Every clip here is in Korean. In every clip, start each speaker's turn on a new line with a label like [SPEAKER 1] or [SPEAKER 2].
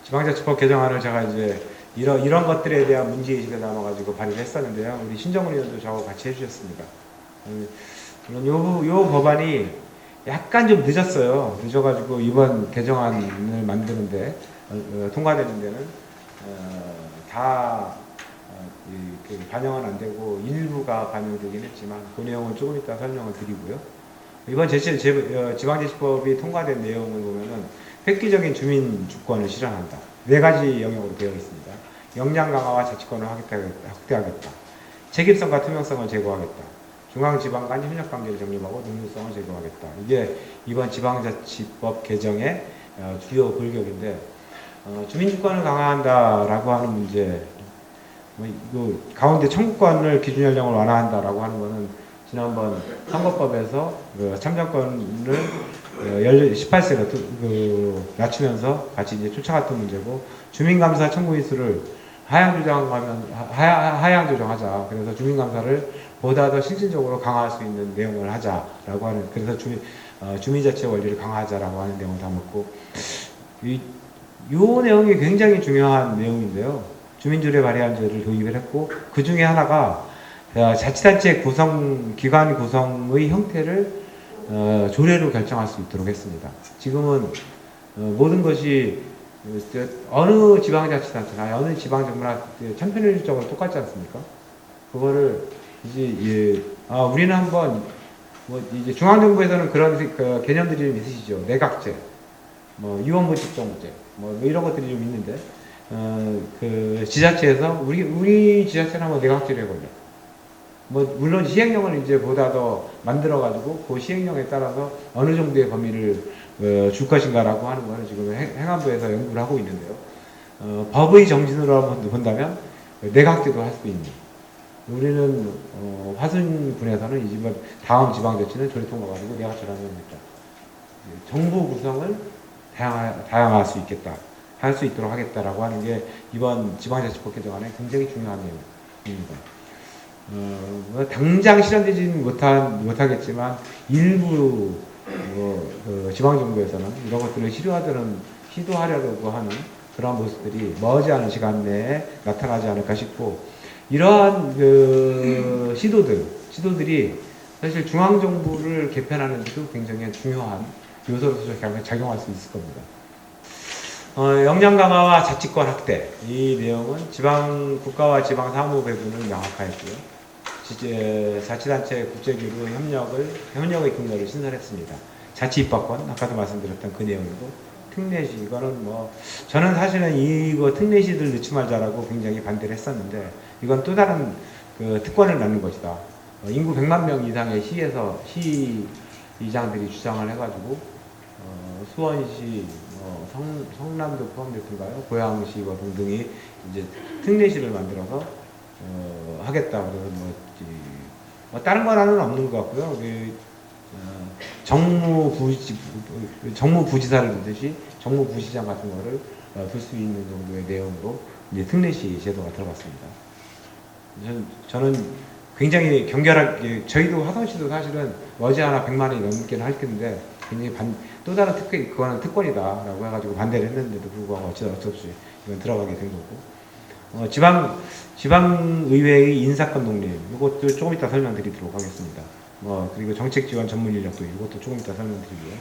[SPEAKER 1] 지방자치법 개정안을 제가 이제 이런 것들에 대한 문제의식을 담아가지고 발의를 했었는데요. 우리 신정훈 의원도 저하고 같이 해주셨습니다. 물론 요 법안이 약간 좀 늦었어요. 늦어가지고 이번 개정안을 만드는데, 통과되는 데는, 다, 반영은 안 되고 일부가 반영되긴 했지만 그 내용은 조금 이따 설명을 드리고요. 이번 지방자치법이 통과된 내용을 보면은 획기적인 주민 주권을 실현한다. 네 가지 영역으로 되어 있습니다. 역량 강화와 자치권을 확대하겠다. 책임성과 투명성을 제고하겠다. 중앙지방 간 협력 관계를 정립하고 능률성을 제고하겠다. 이게 이번 지방자치법 개정의 주요 골격인데, 주민주권을 강화한다라고 하는 문제, 가운데 청구권을 기준 연령을 완화한다라고 하는 것은 지난번 선거법에서 참정권을 18세로 낮추면서 같이 이제 쫓아갔던 문제고, 주민감사 청구인수를 하향 조정하자. 그래서 주민감사를 보다 더 실질적으로 강화할 수 있는 내용을 하자라고 하는, 그래서 주민자치 원리를 강화하자라고 하는 내용을 담았고, 이 내용이 굉장히 중요한 내용인데요. 주민조례 발의안제를 도입을 했고, 그 중에 하나가 자치단체 기관 구성의 형태를 조례로 결정할 수 있도록 했습니다. 지금은 모든 것이 어느 지방자치단체나 어느 지방정부나 천편일률적으로 똑같지 않습니까? 그거를 이제 우리는 한번 이제 중앙정부에서는 그런 개념들이 좀 있으시죠. 내각제, 유언부집정제, 이런 것들이 좀 있는데, 지자체에서 우리 지자체는 한번 내각제를 해볼래. 물론 시행령을 이제 보다 더 만들어가지고 그 시행령에 따라서 어느 정도의 범위를 줄 것인가라고 하는 거는 지금 행안부에서 연구를 하고 있는데요. 법의 정신으로 본다면 내각제도 할 수 있는. 우리는 화순군에서는 이번 다음 지방자치는 조례 통과가지고 내각제를 하면 됩니다. 정부 구성을 다양할 수 있겠다. 할 수 있도록 하겠다라고 하는 게 이번 지방자치법 개정안의 굉장히 중요한 내용입니다. 당장 실현되지는 못하겠지만 일부 지방정부에서는 이런 것들을 시도하려고 하는 그런 모습들이 머지않은 시간 내에 나타나지 않을까 싶고, 이러한 시도들이 사실 중앙정부를 개편하는 데도 굉장히 중요한 요소로서 작용할 수 있을 겁니다. 역량 강화와 자치권 확대, 이 내용은 국가와 지방 사무 배분을 명확화했고요. 자치단체 국제기구 협력의 근거를 신설했습니다. 자치입법권, 아까도 말씀드렸던 그 내용이고, 특례시, 이거는 저는 사실은 이거 특례시들 넣지 말자라고 굉장히 반대를 했었는데, 이건 또 다른 특권을 낳는 것이다. 인구 100만 명 이상의 시의장들이 주장을 해가지고, 수원시, 성남도 포함됐던가요? 고양시 등등이 이제 특례시를 만들어서 하겠다. 그래서 다른 건 없는 것 같고요. 정무부지사를 두듯이 정무부시장 같은 거를 둘 수 있는 정도의 내용으로 이제 특례시 제도가 들어갔습니다. 저는 굉장히 경결하게, 저희도 화성시도 사실은 머지않아 100만이 넘게는 할 텐데, 굉장히 또 다른 그거는 특권이다라고 해가지고 반대를 했는데도 불구하고 어쩔 수 없이 이건 들어가게 된 거고, 지방의회의 인사권 독립, 이것도 조금 이따 설명드리도록 하겠습니다. 그리고 정책지원 전문 인력도 이것도 조금 이따 설명드리고요.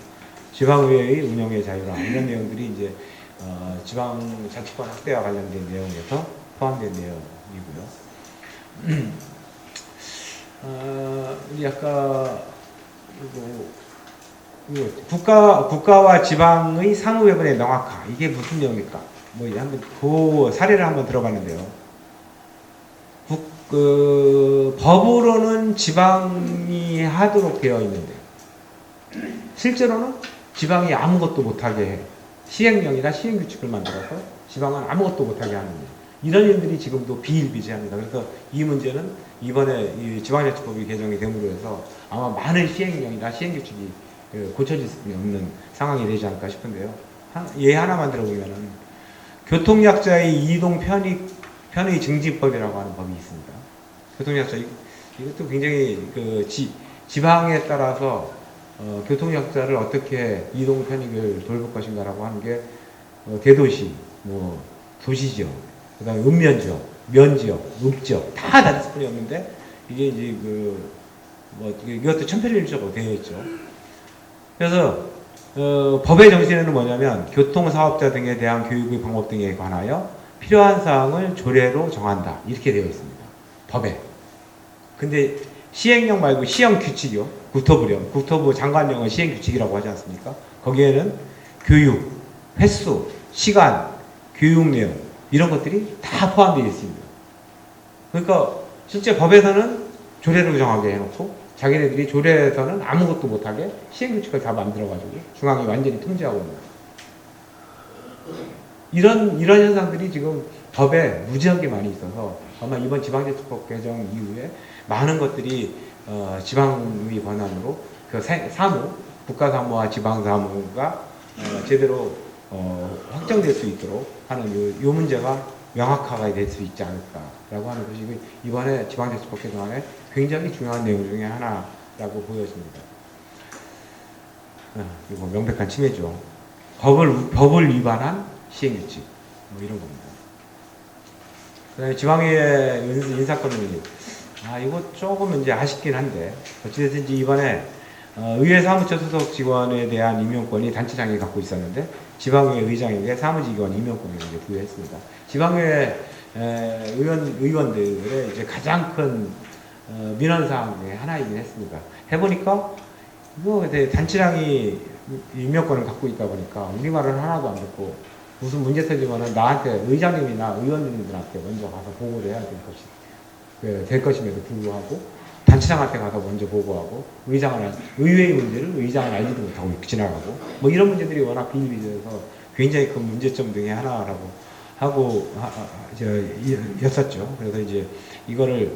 [SPEAKER 1] 지방의회의 운영의 자유랑 이런 내용들이 이제 지방자치권 확대와 관련된 내용에서 포함된 내용이고요. 우리 아까 국가와 지방의 상호배분의 명확화, 이게 무슨 내용일까? 한번 그 사례를 한번 들어봤는데요. 법으로는 지방이 하도록 되어 있는데 실제로는 지방이 아무것도 못하게 해. 시행령이나 시행규칙을 만들어서 지방은 아무것도 못하게 하는 거예요. 이런 일들이 지금도 비일비재합니다. 그래서 이 문제는 이번에 이 지방자치법이 개정이 됨으로 해서 아마 많은 시행령이나 시행규칙이 고쳐질 수 없는 상황이 되지 않을까 싶은데요. 예 하나만 들어보면은 교통약자의 이동 편의 증진법이라고 하는 법이 있습니다. 교통약자, 이것도 굉장히 지방에 따라서 교통약자를 어떻게 이동 편익을 돌볼 것인가라고 하는 게 대도시, 뭐 도시지역, 그다음에 읍면지역, 면지역, 읍지역 다 다를 뿐이 없는데 이게 이제 이것도 천편일률적으로 되어 있죠. 그래서 법의 정신에는 뭐냐면 교통사업자 등에 대한 교육의 방법 등에 관하여 필요한 사항을 조례로 정한다 이렇게 되어 있습니다. 법에. 근데 시행령 말고 시행 규칙이요. 국토부 장관령은 시행 규칙이라고 하지 않습니까? 거기에는 교육, 횟수, 시간, 교육 내용 이런 것들이 다 포함되어 있습니다. 그러니까 실제 법에서는 조례로 정하게 해놓고 자기네들이 조례에서는 아무것도 못하게 시행규칙을 다 만들어가지고 중앙이 완전히 통제하고 있는 이런 현상들이 지금 법에 무지하게 많이 있어서 아마 이번 지방자치법 개정 이후에 많은 것들이 지방의 권한으로 그 사무, 국가사무와 지방사무가 제대로 확정될 수 있도록 하는 요 문제가 명확하게 될 수 있지 않을까라고 하는 것이 이번에 지방자치법 개정안에 굉장히 중요한 내용 중에 하나라고 보여집니다. 이거 명백한 침해죠. 법을 위반한 시행규칙 뭐 이런 겁니다. 그다음에 지방의회 인사권을 이거 조금 이제 아쉽긴 한데 어찌됐든 이번에 의회 사무처 소속 직원에 대한 임용권이 단체장이 갖고 있었는데 지방의회 의장에게 사무직원 임용권을 이제 부여했습니다. 지방의회 의원들의 이제 가장 큰 민원사항 중에 하나이긴 했습니다. 해보니까 이거 단체장이 임명권을 갖고 있다 보니까 우리 말은 하나도 안 듣고 무슨 문제 터지면은 나한테 의장님이나 의원님들한테 먼저 가서 보고를 해야 될 것임에도 불구하고 단체장한테 가서 먼저 보고하고 의회의 문제를 의장은 알지도 못하고 지나가고 뭐 이런 문제들이 워낙 비일비재해서 굉장히 큰 문제점 중에 하나라고 하고 였었죠. 그래서 이제 이거를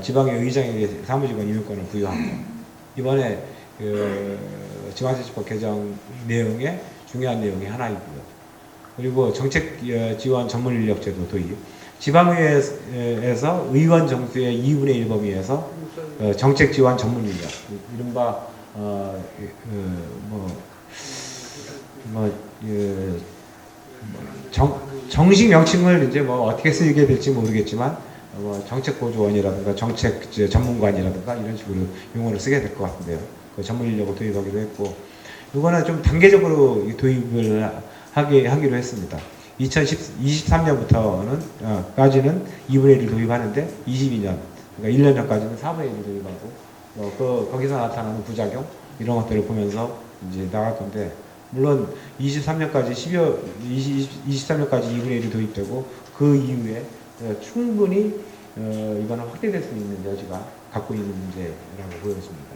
[SPEAKER 1] 지방의 의장에게 사무직원 임용권을 부여한 거. 이번에 지방자치법 개정 내용의 중요한 내용이 하나이고요. 그리고 정책 지원 전문 인력제도 도입. 지방의회에서 의원 정수의 2분의 1 범위에서 정책 지원 전문 인력, 이른바 정식 명칭을 이제 뭐 어떻게 쓰게 될지 모르겠지만 정책 보조원이라든가 정책 전문관이라든가 이런 식으로 용어를 쓰게 될 것 같은데요. 그 전문 인력을 도입하기도 했고, 이거는 좀 단계적으로 도입을 하기로 했습니다. 2023년부터는 까지는 2분의 1을 도입하는데 22년, 그러니까 1년 전까지는 4분의 1을 도입하고 거기서 나타나는 부작용 이런 것들을 보면서 이제 나갈 건데, 물론 23년까지 23년까지 2분의 1이 도입되고 그 이후에 충분히 이거는 확대될 수 있는 여지가 갖고 있는 문제라고 보여집니다.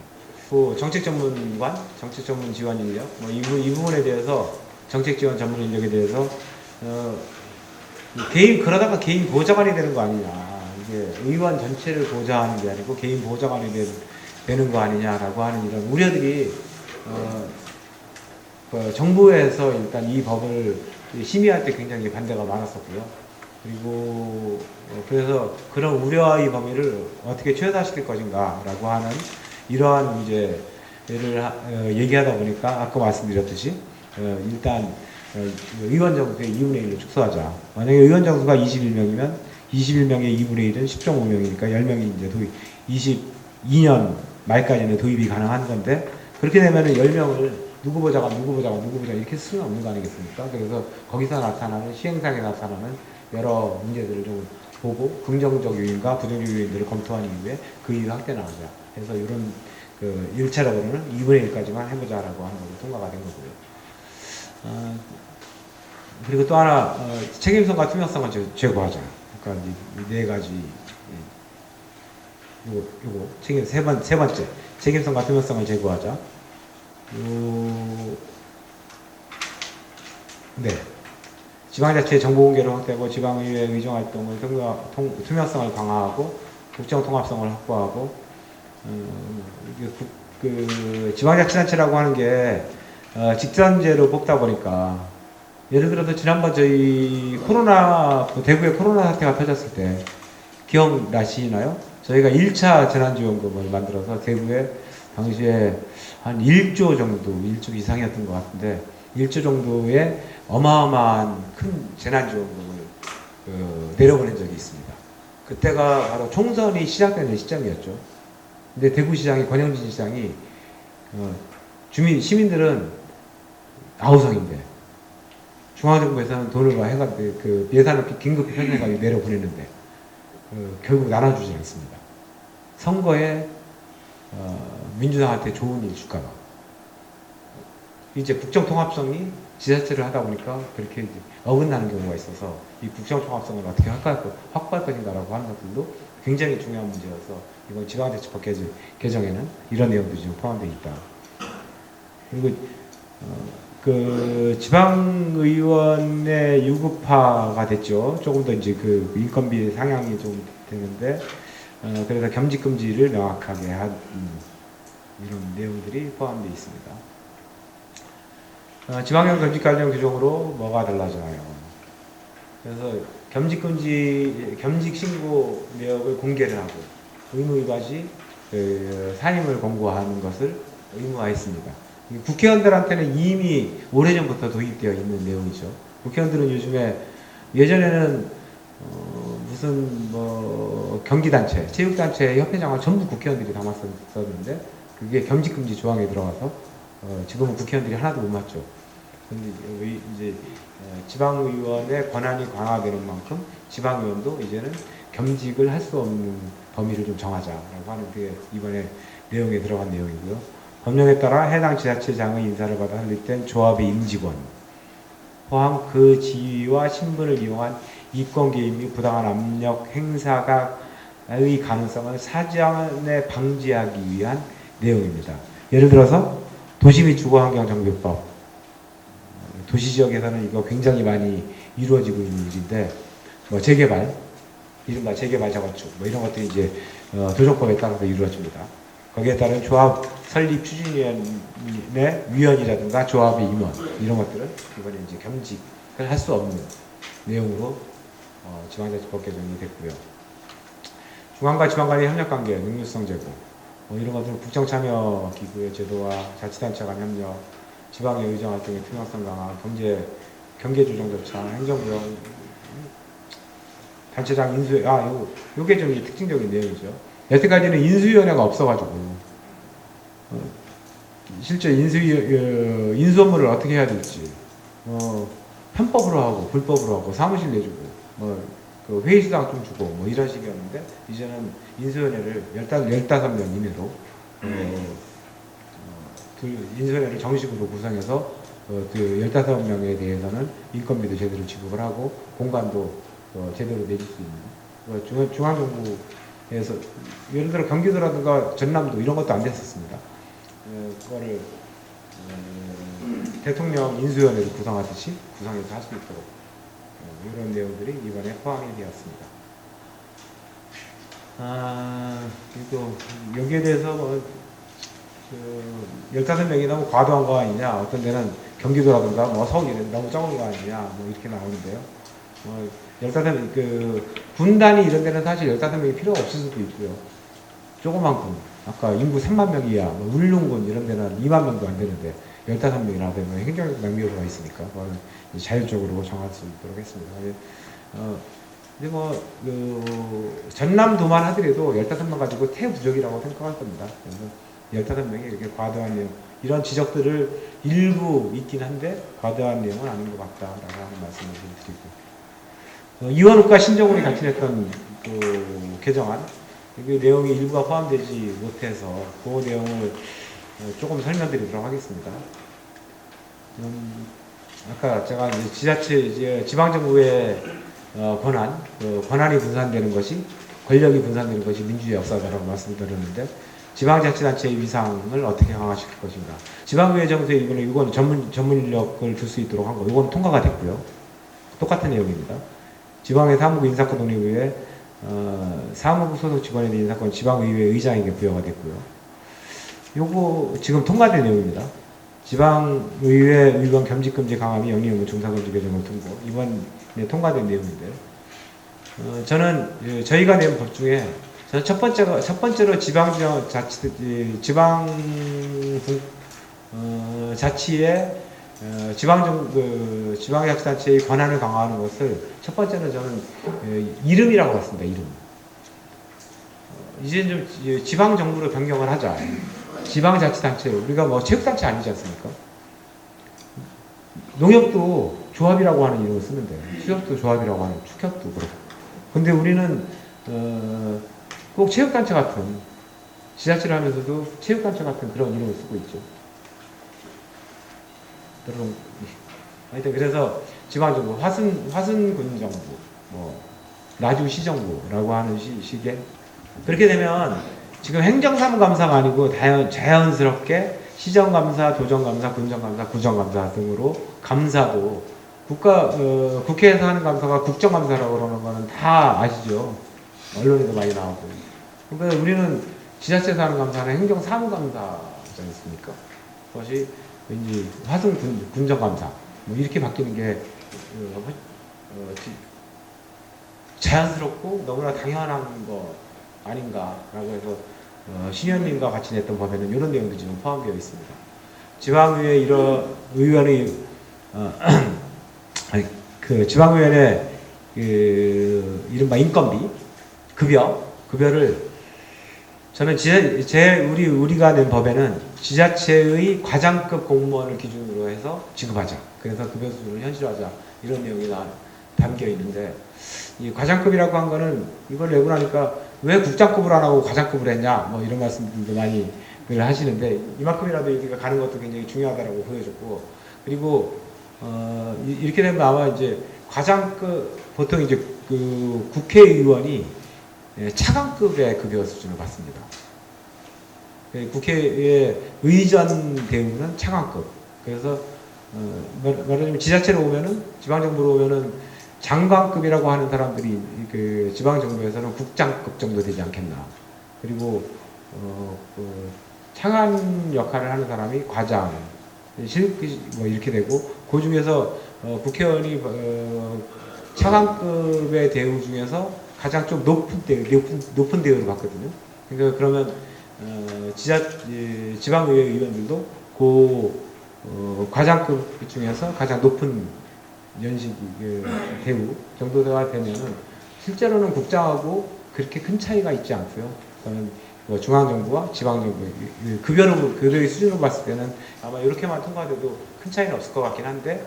[SPEAKER 1] 그 정책 전문관, 정책 전문 지원 인력, 이 부분에 대해서 정책 지원 전문 인력에 대해서 그러다가 개인 보좌관이 되는 거 아니냐, 이게 의원 전체를 보좌하는 게 아니고 개인 보좌관이 되는 거 아니냐라고 하는 이런 우려들이 정부에서 일단 이 법을 심의할 때 굉장히 반대가 많았었고요. 그리고 그래서 그런 우려의 범위를 어떻게 최소화시킬 것인가라고 하는 이러한 문제를 얘기하다 보니까 아까 말씀드렸듯이 일단 의원 정수의 2분의 1로 축소하자. 만약에 의원 정수가 21명이면 21명의 2분의 1은 10.5명이니까 10명이 이제 도입, 22년 말까지는 도입이 가능한 건데, 그렇게 되면은 10명을 누구 보자가 이렇게 쓸 수는 없는 거 아니겠습니까? 그래서 거기서 나타나는 시행상에 나타나는 여러 문제들을 좀 보고 긍정적 요인과 부정적 요인들을 검토한 이후에 그 이후 확대 나가자 해서 이런 1차적으로는 2분의 1까지만 해보자라고 하는 걸로 통과가 된 거고요. 그리고 또 하나 책임성과 투명성을 제고하자. 그러니까 이 네 가지 요거 세 번째 책임성과 투명성을 제고하자. 네. 지방자치의 정보공개를 확대하고 지방의회 의정활동을 투명성을 강화하고 국정통합성을 확보하고 지방자치단체라고 하는 게 직선제로 뽑다 보니까, 예를 들어서 지난번 저희 대구에 코로나 사태가 터졌을 때 기억나시나요? 저희가 1차 재난지원금을 만들어서 대구에 당시에 한 1조 정도, 1조 이상이었던 것 같은데 1조 정도의 어마어마한 큰 재난지원금을 내려보낸 적이 있습니다. 그때가 바로 총선이 시작되는 시점이었죠. 근데 대구시장이, 권영진 시장이 시민들은 아우성인데 중앙정부에서는 돈을 그 예산을 긴급히 편성해가지고 내려보내는데 결국 나눠주지 않습니다. 선거에 민주당한테 좋은 일 줄까봐. 이제 국정통합성이 지자체를 하다 보니까 그렇게 이제 어긋나는 경우가 있어서 이 국정통합성을 어떻게 확보할 것인가라고 하는 것들도 굉장히 중요한 문제여서 이번 지방자치법 개정에는 이런 내용들이 좀 포함되어 있다. 그리고 그 지방의원의 유급화가 됐죠. 조금 더 이제 그 인건비 상향이 좀 되는데 그래서 겸직금지를 명확하게 한 이런 내용들이 포함되어 있습니다. 지방형 겸직 관련 규정으로 뭐가 달라져요? 그래서 겸직 신고 내역을 공개를 하고 의무위반시 사임을 권고하는 것을 의무화했습니다. 국회의원들한테는 이미 오래전부터 도입되어 있는 내용이죠. 국회의원들은 요즘에 예전에는 무슨 뭐 경기단체, 체육단체, 협회장을 전부 국회의원들이 담았었는데 그게 겸직금지 조항에 들어가서 지금은 국회의원들이 하나도 못 맞죠. 근데 이제 지방의원의 권한이 강화되는 만큼 지방의원도 이제는 겸직을 할 수 없는 범위를 좀 정하자라고 하는 게 이번에 내용에 들어간 내용이고요. 법령에 따라 해당 지자체장의 인사를 받아 설립된 조합의 임직원 포함 그 지위와 신분을 이용한 이권 개입 및 부당한 압력 행사의 가능성을 사전에 방지하기 위한 내용입니다. 예를 들어서 도시 및 주거환경정비법, 도시지역에서는 이거 굉장히 많이 이루어지고 있는 일인데, 뭐 재개발, 이른바 재개발 자건축, 뭐 이런 것들이 이제 도정법에 따라서 이루어집니다. 거기에 따른 조합 설립 추진위원회 위원이라든가 조합의 임원 이런 것들은 이번에 이제 겸직을 할 수 없는 내용으로 지방자치법 개정이 됐고요. 중앙과 지방 간의 협력 관계, 능률성 제고 이런 것들은 국정참여 기구의 제도와 자치단체 간 협력, 지방의 의정 활동의 투명성 강화, 경계 조정 절차, 행정부용, 단체장 인수, 요게 좀 특징적인 내용이죠. 여태까지는 인수위원회가 없어가지고 실제 인수 업무를 어떻게 해야 될지 편법으로 하고 불법으로 하고 사무실 내주고 그 회의수당 좀 주고 뭐 이런 식이었는데 이제는 인수위원회를 15명 이내로 인수위원회를 정식으로 구성해서 그 15명에 대해서는 인건비도 제대로 지급을 하고 공간도 제대로 내줄 수 있는 중앙정부에서 예를 들어 경기도라든가 전남도 이런 것도 안 됐었습니다. 그거를 대통령 인수위원회를 구성하듯이 구성해서 할 수 있도록 이런 내용들이 이번에 포함이 되었습니다. 그리고 여기에 대해서 15명이 너무 과도한 거 아니냐, 어떤 데는 경기도라든가 서울이 너무 적은 거 아니냐, 이렇게 나오는데요. 15명, 분단이 이런 데는 사실 15명이 필요가 없을 수도 있고요. 조그만 군, 아까 인구 3만 명이야, 울릉군 이런 데는 2만 명도 안 되는데 15명이나 되면 행정적 낭비가 있으니까 그거는 자율적으로 정할 수 있도록 했습니다. 근데 전남도만 하더라도 15명 가지고 태부적이라고 생각할 겁니다. 그래서 15명이 이렇게 과도한 내용, 이런 지적들을 일부 있긴 한데 과도한 내용은 아닌 것 같다라고 하는 말씀을 드리고, 이원욱과 신정훈이 같이 냈던 그 개정안, 그 내용이 일부가 포함되지 못해서 그 내용을 조금 설명드리도록 하겠습니다. 아까 제가 이제 지방정부의 권한이 분산되는 것이, 권력이 분산되는 것이 민주주의 역사다라고 말씀드렸는데, 지방자치단체의 위상을 어떻게 강화시킬 것인가. 지방의회 정서에 이건 전문 인력을 줄 수 있도록 한 거, 이건 통과가 됐고요. 똑같은 내용입니다. 지방의 사무부 인사권 독립의회, 사무부 소속 직원에 대한 인사권 지방의회 의장에게 부여가 됐고요. 요거 지금 통과된 내용입니다. 지방의회 위반 겸직금지 강화 및 영리의무 중사금지 개정을 통보, 이번에 통과된 내용인데, 저는 저희가 낸 법 중에 첫 번째로 자치의 지방자치단체의 권한을 강화하는 것을 첫 번째는 저는 이름이라고 봤습니다. 이름. 이제 좀 지방정부로 변경을 하자. 지방자치단체, 우리가 뭐 체육단체 아니지 않습니까? 농협도 조합이라고 하는 이름을 쓰는데, 수협도 조합이라고 하는, 축협도 그렇고. 근데 우리는 꼭 체육단체 같은, 지자체를 하면서도 체육단체 같은 그런 이름을 쓰고 있죠. 여러분, 하여튼 그래서 지방정부, 화순군정부, 뭐 나주시정부라고 하는 식의, 그렇게 되면 지금 행정사무감사가 아니고 자연스럽게 시정감사, 도정감사, 군정감사, 구정감사 등으로 감사도 국회에서 하는 감사가 국정감사라고 그러는 거는 다 아시죠? 언론에도 많이 나오고. 그러니까 우리는 지자체에서 하는 감사는 행정사무감사지 않습니까? 그것이 왠지 화승 군정감사 뭐 이렇게 바뀌는 게 자연스럽고 너무나 당연한 거 아닌가라고 해서 신현님과 같이 냈던 법에는 이런 내용도 지금 포함되어 있습니다. 지방의회 의원의 그 지방의원의 이른바 인건비 급여를 저는 우리가 낸 법에는 지자체의 과장급 공무원을 기준으로 해서 지급하자. 그래서 급여 수준을 현실화하자. 이런 내용이 담겨 있는데, 이 과장급이라고 한 거는 이걸 내고 나니까 왜 국장급을 안 하고 과장급을 했냐, 뭐 이런 말씀들도 많이 하시는데, 이만큼이라도 여기가 가는 것도 굉장히 중요하다고 보여줬고, 그리고 이렇게 되면 아마 이제 과장급, 보통 이제 그 국회의원이 차관급의 급여 수준을 받습니다. 국회의 의전 대우는 차관급. 그래서 말하자면 지자체로 오면은, 지방정부로 오면은 장관급이라고 하는 사람들이 그 지방정부에서는 국장급 정도 되지 않겠나. 그리고 그 차관 역할을 하는 사람이 과장, 뭐 이렇게 되고, 그 중에서 국회의원이 차관급의 대우 중에서 가장 좀 높은 대우를 받거든요. 그러니까 그러면 지방의회 의원들도 그 과장급 중에서 가장 높은 연식 대우 정도가 되면은 실제로는 국장하고 그렇게 큰 차이가 있지 않고요. 저는 뭐 중앙정부와 지방정부 급여의 수준으로 봤을 때는 아마 이렇게만 통과돼도 큰 차이는 없을 것 같긴 한데,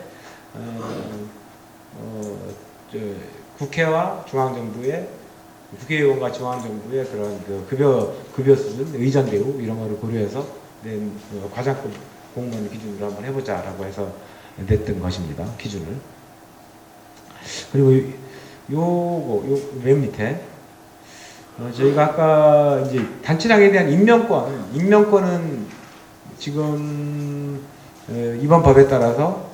[SPEAKER 1] 국회와 중앙정부의 국회의원과 중앙정부의 그런 그 급여 수준, 의전 대우 이런 거를 고려해서 낸 과장급 공무원 기준으로 한번 해보자라고 해서 냈던 것입니다. 기준을. 그리고 요 맨 밑에 저희가 아까 이제 단체장에 대한 임명권은 지금 이번 법에 따라서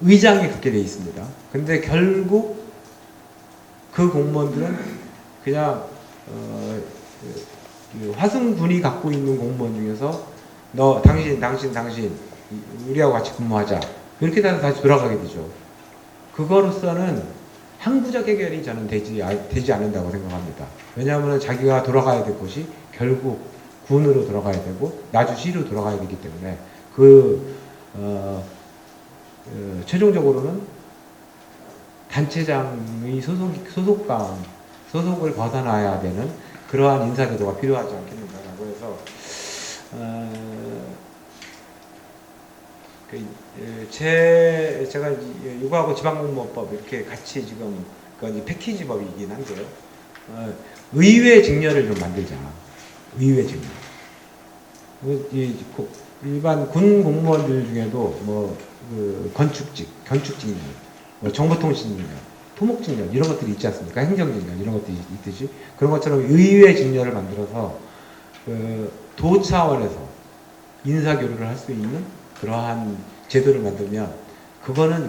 [SPEAKER 1] 의장이 갖게 되어 있습니다. 근데 결국 그 공무원들은 그냥 화승군이 갖고 있는 공무원 중에서 당신 우리하고 같이 근무하자 이렇게 돼서 다시 돌아가게 되죠. 그거로서는 항구적 해결이 저는 되지 않는다고 생각합니다. 왜냐하면 자기가 돌아가야 될 곳이 결국 군으로 돌아가야 되고 나주시로 돌아가야 되기 때문에 최종적으로는 단체장의 소속을 벗어나야 되는 그러한 인사제도가 필요하지 않겠는가라고 해서 제가 이거하고 지방공무원법 이렇게 같이 지금 그건 패키지법이긴 한데요. 의회 직렬을 좀 만들자. 의회 직렬. 일반 군 공무원들 중에도 건축직렬, 정보통신직렬, 토목직렬 이런 것들이 있지 않습니까? 행정직렬 이런 것들이 있듯이 그런 것처럼 의회 직렬을 만들어서 도 차원에서 인사교류를 할 수 있는 그러한 제도를 만들면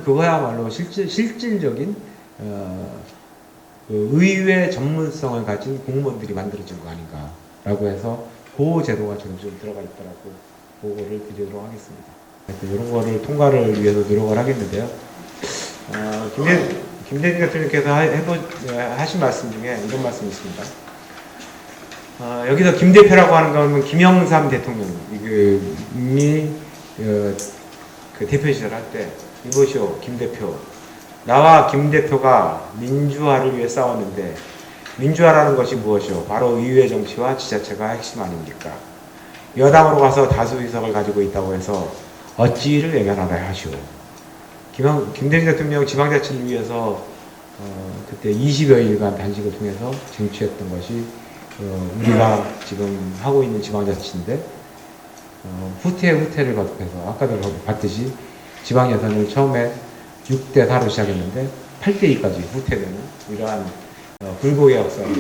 [SPEAKER 1] 그거야말로 실질적인 의회 전문성을 가진 공무원들이 만들어진 거 아닌가라고 해서 그 제도가 좀 들어가 있더라고. 그거를 드리도록 하겠습니다. 이런 거를 통과를 위해서 노력을 하겠는데요. 김대중 대통령께서 하신 말씀 중에 이런 말씀이 있습니다. 여기서 김대표라고 하는 건 김영삼 대통령이 그 대표시절 할 때 이보시오 김 대표, 나와 김 대표가 민주화를 위해 싸웠는데 민주화라는 것이 무엇이오? 바로 의회 정치와 지자체가 핵심 아닙니까? 여당으로 가서 다수 의석을 가지고 있다고 해서 어찌를 외면하라 하시오. 김대중 대통령 지방자치를 위해서 그때 20여일간 단식을 통해서 쟁취했던 것이 우리가 지금 하고 있는 지방자치인데 후퇴를 거듭해서 아까도 봤듯이 지방 예산을 처음에 6대 4로 시작했는데 8대 2까지 후퇴되는 이러한 불고의 역사를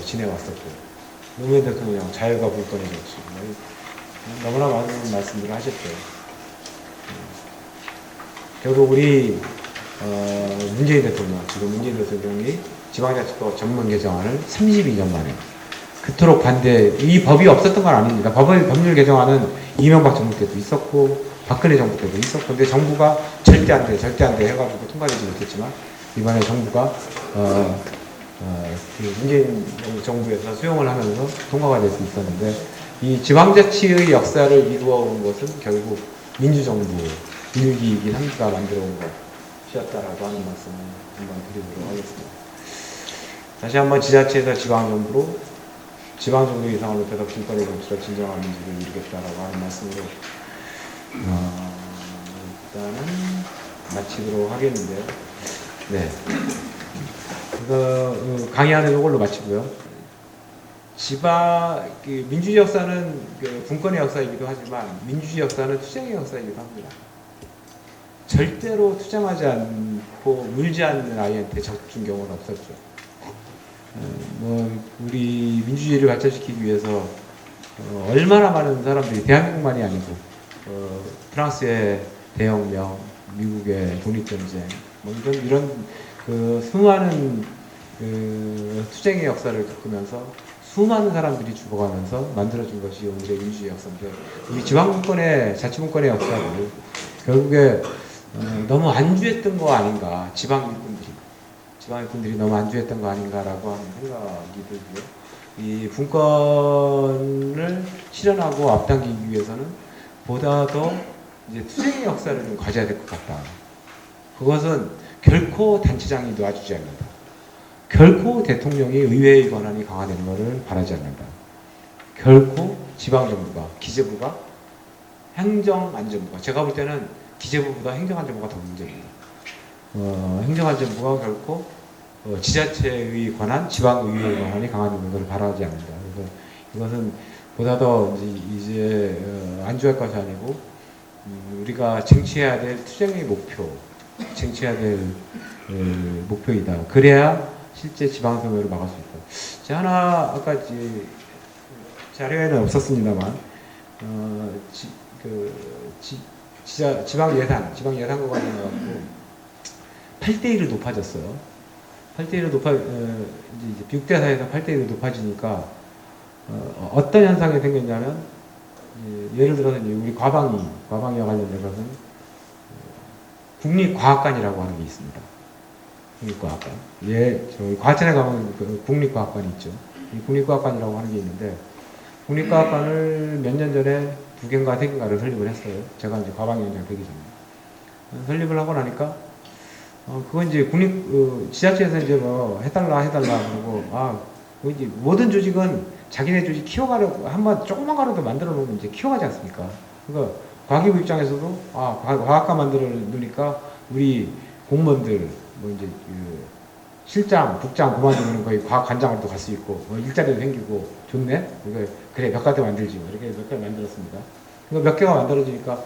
[SPEAKER 1] 지내왔었고 노무현 대통령 자유가 불권의 정치 너무나 많은 말씀들을 하셨죠. 결국 우리 문재인 대통령, 지금 문재인 대통령이 지방자치법 전문 개정안을 32년 만에 그토록 이 법이 없었던 건 아닙니다. 법률 개정안은 이명박 정부 때도 있었고 박근혜 정부 때도 있었고 근데 정부가 절대 안 돼 해가지고 통과되지 못했지만 이번에 정부가 그 문재인 정부에서 수용을 하면서 통과가 될 수 있었는데 이 지방자치의 역사를 이루어온 것은 결국 민주정부 일기이긴 합니다. 만들어온 것이었다라고 하는 말씀을 한번 드리도록 하겠습니다. 다시 한번 지자체에서 지방정부로 지방정부 이상을 높여서 불권의 정치로 진정한 민주를 이루겠다라고 하는 말씀으로 일단은 마치도록 하겠는데요. 네. 강의하는 이걸로 마치고요. 민주주의 역사는 분권의 역사이기도 하지만 민주주의 역사는 투쟁의 역사이기도 합니다. 절대로 투쟁하지 않고 울지 않는 아이한테 져준 경우는 없었죠. 우리 민주주의를 발전시키기 위해서 얼마나 많은 사람들이 대한민국만이 아니고 프랑스의 대혁명, 미국의 독립전쟁, 이런 수많은 투쟁의 역사를 겪으면서 수많은 사람들이 죽어가면서 만들어진 것이 오늘의 민주주의 역사인데 이 지방분권의 자치분권의 역사를 결국에 너무 안주했던 거 아닌가, 지방 일꾼들이 너무 안주했던 거 아닌가라고 하는 생각이 들고요. 이 분권을 실현하고 앞당기기 위해서는 보다 더 이제 투쟁의 역사를 좀 가져야 될 것 같다. 그것은 결코 단체장이 도와주지 않는다. 결코 대통령이 의회의 권한이 강화되는 것을 바라지 않는다. 결코 지방정부가, 기재부가, 행정안전부가, 제가 볼 때는 기재부보다 행정안전부가 더 문제입니다. 행정안전부가 결코 지자체의 권한, 지방의회의 권한이 강화되는 것을 바라지 않는다. 그래서 이것은 보다 더 이제 안주할 것이 아니고 우리가 쟁취해야 될 투쟁의 목표, 쟁취해야 될 목표이다. 그래야 실제 지방선거를 막을 수 있다. 제가 하나 아까 자료에는 없었습니다만 지방 예산과 관련해서 8대1을 높아졌어요. 8대1을 이제 6대4에서 8대1을 높아지니까 어떤 현상이 생겼냐면 예를 들어서 이제 우리 과방위와 관련된 것은 국립과학관이라고 하는 게 있습니다. 국립과학관. 저희 과천에 가면 국립과학관이 있죠. 이 국립과학관이라고 하는 게 있는데 국립과학관을 몇 년 전에 2개인가 3개인가를 설립을 했어요. 제가 이제 과방위원장 되기 전에. 설립을 하고 나니까 그건 이제 지자체에서 이제 해달라 그러고 이제 모든 조직은 자기네 조직 키워가려고 한번 조그만 거라도 만들어 놓으면 이제 키워가지 않습니까? 그러니까 과기부 입장에서도 과학과 만들어 놓으니까 우리 공무원들 이제 실장, 국장 그만두면 거의 과학관장으로도 갈 수 있고 일자리도 생기고 좋네. 그래 몇 가지 만들지 이렇게 몇 개 만들었습니다. 몇 개가 만들어지니까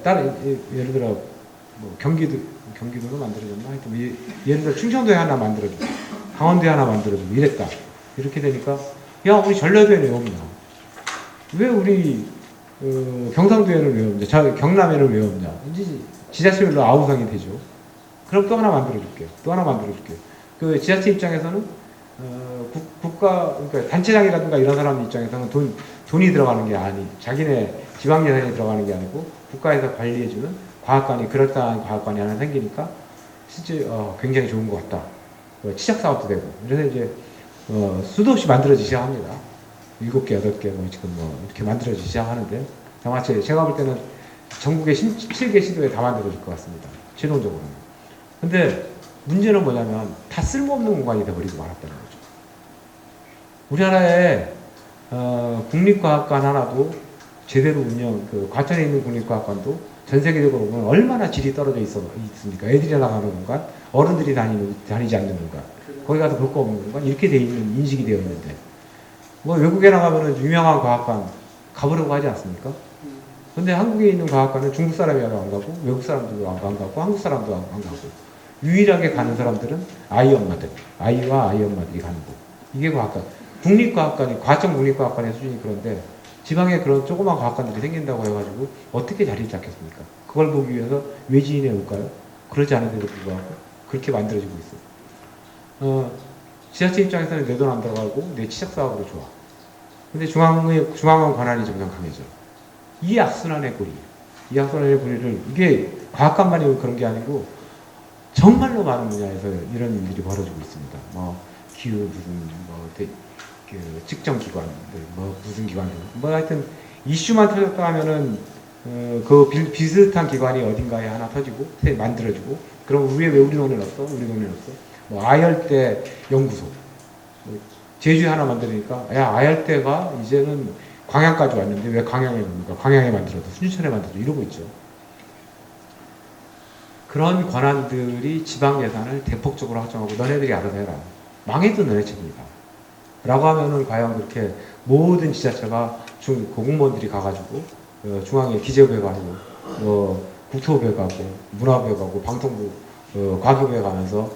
[SPEAKER 1] 다른 예를 들어 경기도도 만들어졌나? 하여튼 예를 들어 충청도에 하나 만들어주고 강원도에 하나 만들어주고 이랬다. 이렇게 되니까 우리 전라도에는 왜 없나? 왜 우리 경상도에는 왜 없냐? 경남에는 왜 없냐? 이제 지자체별로 아우성이 되죠. 그럼 또 하나 만들어줄게요. 그 지자체 입장에서는 그러니까 단체장이라든가 이런 사람 입장에서는 돈이 들어가는 게 자기네 지방 예산이 들어가는 게 아니고 국가에서 관리해주는 과학관이 그럴싸한 과학관이 하나 생기니까 실제 굉장히 좋은 것 같다. 치적 사업도 되고 그래서 이제 수도 없이 만들어지기 시작합니다. 7개, 8개 지금 이렇게 만들어지기 시작하는데 제가 볼 때는 전국의 7개 시도에 다 만들어질 것 같습니다. 최종적으로는. 근데 문제는 뭐냐면 다 쓸모없는 공간이 돼버리고 말았다는 거죠. 우리나라에 국립과학관 하나도 제대로 과천에 있는 국립과학관도 전 세계적으로 보면 얼마나 질이 떨어져 있습니까? 애들이 나가는 공간, 어른들이 다니지 않는 공간, 거기 가서 볼 거 없는 공간, 이렇게 돼 있는, 인식이 되어 있는데, 뭐 외국에 나가면은 유명한 과학관 가보려고 하지 않습니까? 근데 한국에 있는 과학관은 중국 사람이라도 안 가고, 외국 사람들도 안 가고, 한국 사람도 안 가고, 유일하게 가는 사람들은 아이 엄마들, 아이와 아이 엄마들이 가는 곳. 이게 과학관. 국립과학관이, 과천 국립과학관의 수준이 그런데, 지방에 그런 조그만 과학관들이 생긴다고 해가지고 어떻게 자리를 잡겠습니까? 그걸 보기 위해서 외지인에 올까요? 그러지 않은데도 불구하고 그렇게 만들어지고 있어요. 지자체 입장에서는 내 돈 안 들어가고 내 치적 사업으로 좋아. 근데 중앙은 권한이 점점 강해져. 이 악순환의 고리, 이 악순환의 고리를, 이게 과학관만이 그런 게 아니고 정말로 많은 분야에서 이런 일들이 벌어지고 있습니다. 뭐 기후 무슨 측정 기관들, 무슨 기관들, 하여튼 이슈만 터졌다 하면은 그 비슷한 기관이 어딘가에 하나 터지고 만들어지고, 그럼 왜 우리 돈에 넣었어? 우리 돈에 넣었어? 뭐 아열대 연구소, 제주에 하나 만드니까 야 아열대가 이제는 광양까지 왔는데 왜 광양에 뭡니까? 광양에 만들어도 순천에 만들어도 이러고 있죠. 그런 권한들이 지방 예산을 대폭적으로 확정하고 너네들이 알아서 해라. 망해도 너네 책임이다. 라고 하면은 과연 그렇게 모든 지자체가 공무원들이 가가지고 중앙에 기재부에 가고 국토부에 가고 문화부에 가고 방통부 과교부에 가면서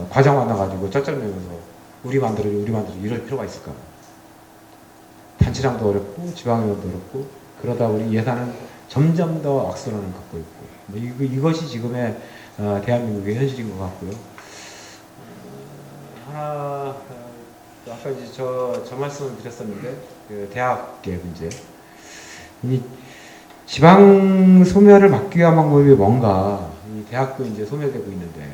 [SPEAKER 1] 과장 만나가지고 쩔쩔매면서 우리 만들어줘 이럴 필요가 있을까? 단체장도 어렵고 지방의원도 어렵고 그러다 우리 예산은 점점 더 악순환을 갖고 있고 이것이 지금의 대한민국의 현실인 것 같고요. 아까 이제 저 말씀을 드렸었는데, 그 대학의 문제. 이 지방 소멸을 막기 위한 방법이 뭔가, 이 대학도 이제 소멸되고 있는데,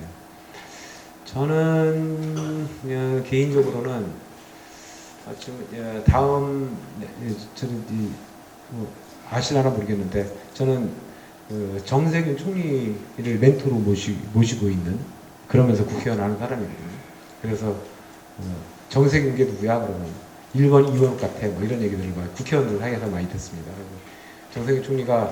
[SPEAKER 1] 저는 개인적으로는 지금 다음, 저는 아시나라 모르겠는데, 저는 정세균 총리를 멘토로 모시고 있는, 그러면서 국회의원 하는 사람이거든요. 그래서 정세균 게 누구야? 그러면 1번, 2번 같아. 뭐 이런 얘기들을 국회의원들 사이에서 많이 듣습니다. 정세균 총리가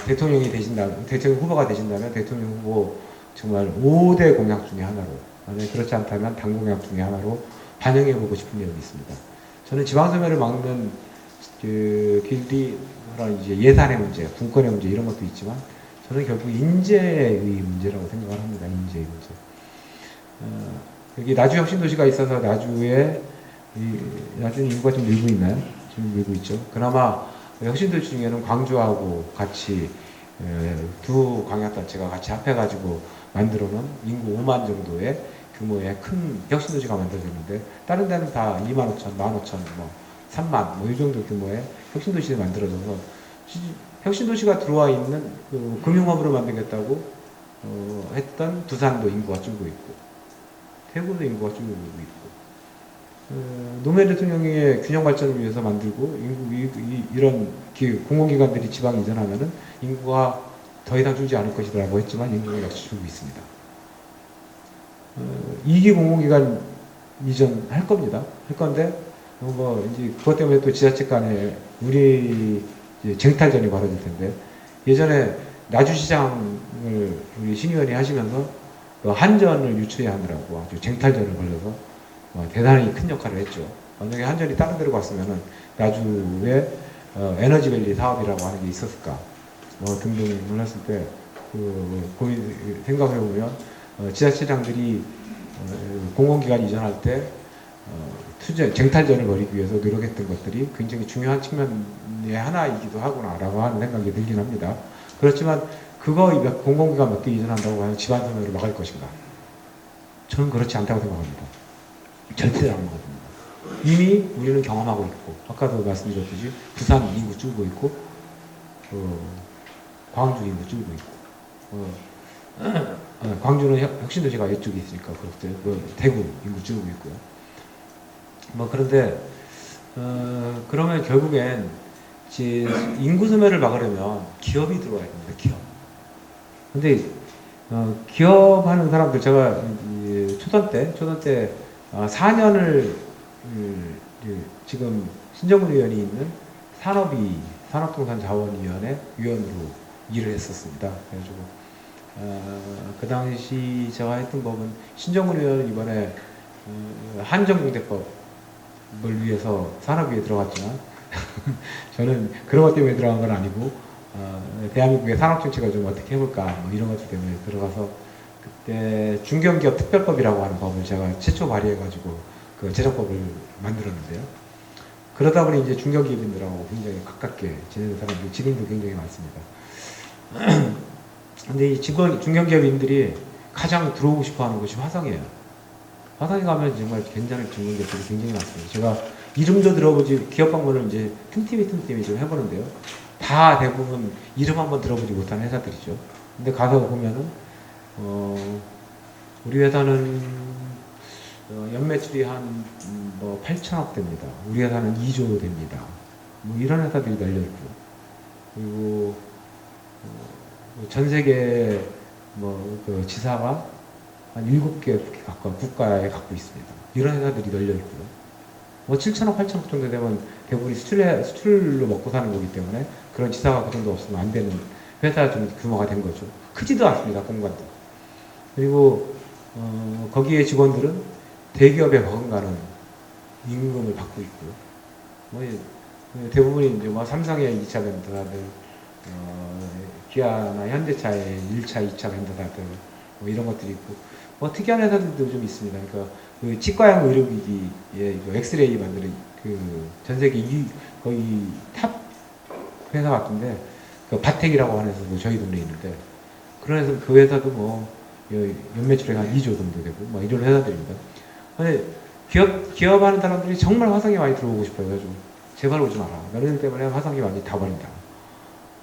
[SPEAKER 1] 대통령 후보가 되신다면 대통령 후보 정말 5대 공약 중에 하나로, 만약에 그렇지 않다면 당 공약 중에 하나로 반영해보고 싶은 내용이 있습니다. 저는 지방소멸을 막는 그 길이 이제 예산의 문제, 분권의 문제 이런 것도 있지만 저는 결국 인재의 문제라고 생각을 합니다. 인재의 문제. 여기 나주 혁신도시가 있어서 나주는 인구가 좀 늘고 있나요? 좀 늘고 있죠. 그나마 혁신도시 중에는 광주하고 같이 두 광역단체가 같이 합해가지고 만들어놓은 인구 5만 정도의 규모의 큰 혁신도시가 만들어졌는데 다른 데는 다 2만 5천, 1만 5천, 3만 이 정도 규모의 혁신도시를 만들어져서 혁신도시가 들어와 있는 그 금융업으로 만들겠다고 했던 두산도 인구가 줄고 있고 대구도 인구가 줄고 있고 노무현 대통령의 균형 발전을 위해서 만들고 이런 공공기관들이 지방 이전하면은 인구가 더 이상 줄지 않을 것이라고 했지만 인구가 역시 줄고 있습니다. 2기 공공기관 이전 할 겁니다. 할 건데 이제 그것 때문에 또 지자체 간에 우리 쟁탈전이 벌어질 텐데 예전에 나주시장을 우리 신 의원이 하시면서 한전을 유치하느라고 아주 쟁탈전을 벌여서 대단히 큰 역할을 했죠. 만약에 한전이 다른 데로 갔으면은 나주에 에너지밸리 사업이라고 하는 게 있었을까 등등을 했을 때 생각해보면 지자체장들이 공공기관 이전할 때 쟁탈전을 벌이기 위해서 노력했던 것들이 굉장히 중요한 측면의 하나이기도 하구나라고 하는 생각이 들긴 합니다. 그렇지만 공공기관 몇 개 이전한다고 하면 지방소멸을 막을 것인가? 저는 그렇지 않다고 생각합니다. 절대 안 막아줍니다. 이미 우리는 경험하고 있고 아까도 말씀드렸듯이 부산 인구 줄고 있고 광주 인구 줄고 있고 광주는 혁신도시가 이쪽에 있으니까 그렇게 대구 인구 줄고 있고요. 그런데 그러면 결국엔 이제 인구 소멸을 막으려면 기업이 들어와야 됩니다. 기업. 근데 기업하는 사람들 제가 초선 때 4년을 지금 신정근 의원이 있는 산업통상자원위원회 위원으로 일을 했었습니다. 그래가지고 그 당시 제가 했던 법은 신정근 의원은 이번에 한정경제법을 위해서 산업위에 들어갔지만 저는 그런 것 때문에 들어간 건 아니고 대한민국의 산업정책을 좀 어떻게 해볼까 뭐 이런 것들 때문에 들어가서 그때 중견기업 특별법이라고 하는 법을 제가 최초 발의해가지고 그 제정법을 만들었는데요. 그러다 보니 이제 중견기업인들하고 굉장히 가깝게 지내는 사람들이 지금도 굉장히 많습니다. 근데 이 중견기업인들이 가장 들어오고 싶어 하는 곳이 화성이에요. 화성에 가면 정말 괜찮은 중견기업들이 굉장히 많습니다. 제가 이름도 들어보지, 기업 방문을 이제 틈틈이 좀 해보는데요. 다 대부분 이름 한번 들어보지 못한 회사들이죠. 근데 가서 보면은, 우리 회사는 연매출이 한 뭐 8천억 됩니다. 우리 회사는 2조 됩니다. 뭐 이런 회사들이 널려있고, 그리고 전 세계 그 지사가 한 7개 가까운 국가에 갖고 있습니다. 이런 회사들이 널려있고요. 뭐 7천억, 8천억 정도 되면 대부분이 수출로 먹고 사는 거기 때문에 그런 지사가 그 정도 없으면 안 되는 회사 좀 규모가 된 거죠. 크지도 않습니다, 공간도. 그리고 거기에 직원들은 대기업에 버금가는 임금을 받고 있고요. 뭐 대부분이 이제 뭐 삼성의 2차 벤더사들, 기아나 현대차의 1차, 2차 벤더사들 뭐 이런 것들이 있고 뭐 특이한 회사들도 좀 있습니다. 그러니까 그 치과형 의료기기에 엑스레이 만드는 그 전 세계 거의 탑 회사 같은데 그 바텍이라고 하는 회사도 저희 동네에 있는데 그런 회사 그 회사도 뭐 연매출액 한 2조 정도 되고 뭐 이런 회사들입니다. 근데 기업하는 사람들이 정말 화성에 많이 들어오고 싶어요. 그래가지고 제발 오지 마라. 너희들 때문에 화성이 많이 다 버린다.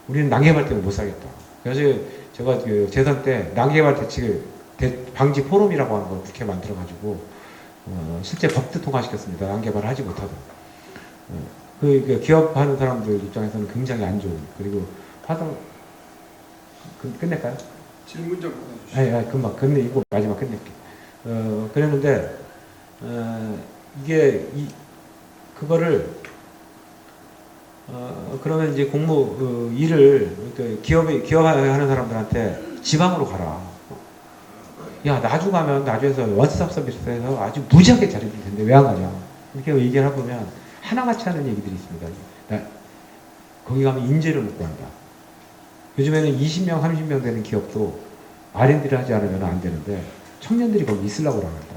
[SPEAKER 1] 우리는 난개발 때문에 못 살겠다. 그래서 제가 그 재선 때 난개발 방지 포럼이라고 하는 걸 국회에 만들어가지고 실제 법도 통과시켰습니다. 난개발을 하지 못하도록. 그 기업하는 사람들 입장에서는 굉장히 안 좋은. 그리고 화성 끝낼까요?
[SPEAKER 2] 질문 좀 받아주시죠.
[SPEAKER 1] 아니, 금방 끝내. 이거 마지막 끝낼게. 그랬는데 이게 그거를 그러면 이제 일을 기업하는 사람들한테 지방으로 가라. 야, 나주에서 원스톱 서비스에서 아주 무지하게 잘해줄 텐데 왜 안 가냐. 이렇게 얘기를 해보면 하나같이 하는 얘기들이 있습니다. 거기 가면 인재를 못 구한다. 요즘에는 20명, 30명 되는 기업도 R&D를 하지 않으면 안 되는데 청년들이 거기 있으려고 그러는다.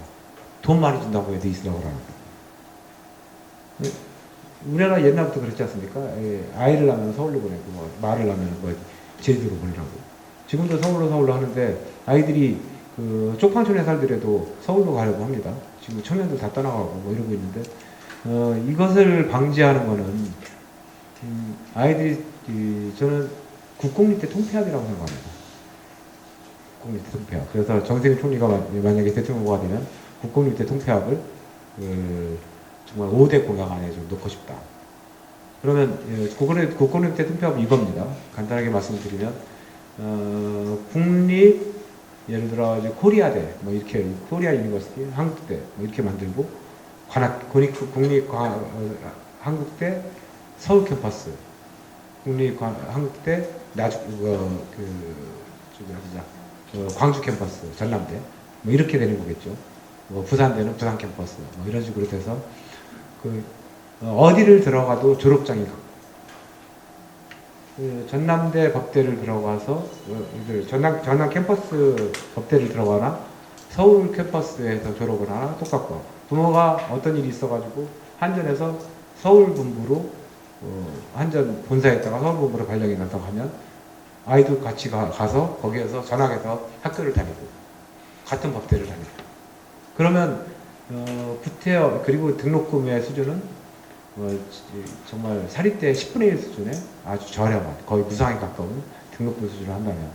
[SPEAKER 1] 돈 많이 준다고 해도 있으려고 그러는다. 우리나라 옛날부터 그렇지 않습니까? 아이를 낳으면 서울로 보내고, 말을 낳으면 제주도로 보내라고. 지금도 서울로 하는데, 아이들이 쪽방촌에 살더라도 서울로 가려고 합니다. 지금 청년들 다 떠나가고 이러고 있는데, 이것을 방지하는 거는, 아이들이, 저는 국공립대 통폐합이라고 생각합니다. 국공립대 통폐합. 그래서 정세균 총리가 만약에 대통령 후보가 되면, 국공립대 통폐합을, 정말 5대 공약 안에 좀 넣고 싶다. 그러면 국공립대 통폐합은 이겁니다. 간단하게 말씀드리면 국립 예를 들어 코리아대 뭐 이렇게 코리아 유니버시티 한국대 뭐 이렇게 만들고 한국대 서울 캠퍼스 한국대 광주 캠퍼스 전남대 뭐 이렇게 되는 거겠죠. 뭐 부산대는 부산 캠퍼스 뭐 이런 식으로 돼서 어디를 들어가도 졸업장이 전남대 법대를 들어가서 전남 캠퍼스 법대를 들어가나 서울 캠퍼스에서 졸업을 하나 똑같고 부모가 어떤 일이 있어가지고 한전에서 서울 본부로 한전 본사에다가 서울 본부로 발령이 났다고 하면 아이도 같이 가서 거기에서 전학해서 학교를 다니고 같은 법대를 다니고 그러면 그리고 등록금의 수준은 정말 사립대 10분의 1 수준의 아주 저렴한 거의 무상에 가까운 등록금 수준을 한다면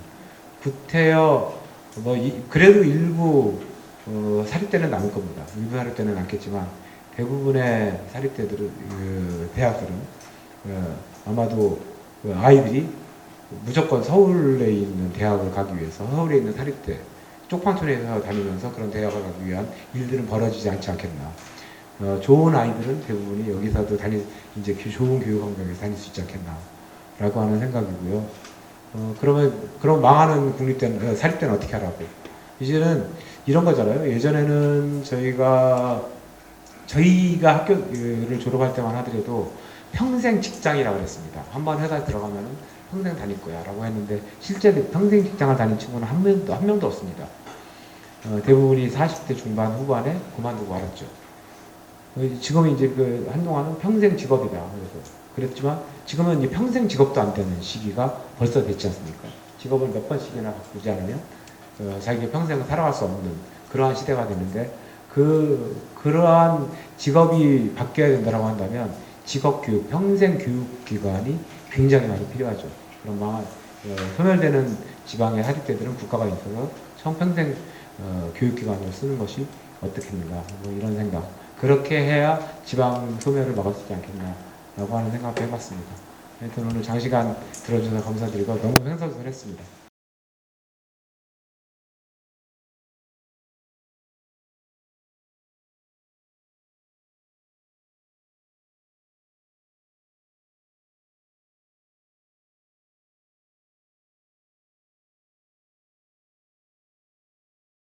[SPEAKER 1] 그래도 일부 사립대는 남을 겁니다. 일부 사립대는 남겠지만 대부분의 사립대들은 대학들은 아마도 그 아이들이 무조건 서울에 있는 대학을 가기 위해서 서울에 있는 사립대 쪽방촌에서 다니면서 그런 대학을 가기 위한 일들은 벌어지지 않지 않겠나. 좋은 아이들은 대부분이 여기서도 이제 좋은 교육 환경에서 다닐 수 있지 않겠나라고 하는 생각이고요. 그럼 망하는 국립대는, 사립대는 어떻게 하라고. 이제는 이런 거잖아요. 예전에는 저희가 학교를 졸업할 때만 하더라도 평생 직장이라고 그랬습니다. 한번 회사에 들어가면 평생 다닐 거야 라고 했는데 실제 평생 직장을 다닌 친구는 한 명도 없습니다. 대부분이 40대 중반 후반에 그만두고 말았죠. 지금은 이제 한동안은 평생 직업이다. 그랬지만 지금은 이제 평생 직업도 안 되는 시기가 벌써 됐지 않습니까? 직업을 몇 번씩이나 바꾸지 않으면 자기가 평생 살아갈 수 없는 그러한 시대가 되는데 그러한 직업이 바뀌어야 된다고 한다면 직업교육, 평생 교육기관이 굉장히 많이 필요하죠. 그럼 소멸되는 지방의 사립대들은 국가가 있어서 평생 교육기관을 쓰는 것이 어떻겠는가, 뭐 이런 생각. 그렇게 해야 지방 소멸을 막을 수 있지 않겠나라고 하는 생각도 해봤습니다. 하여튼 오늘 장시간 들어주셔서 감사드리고 너무 횡설수설했습니다.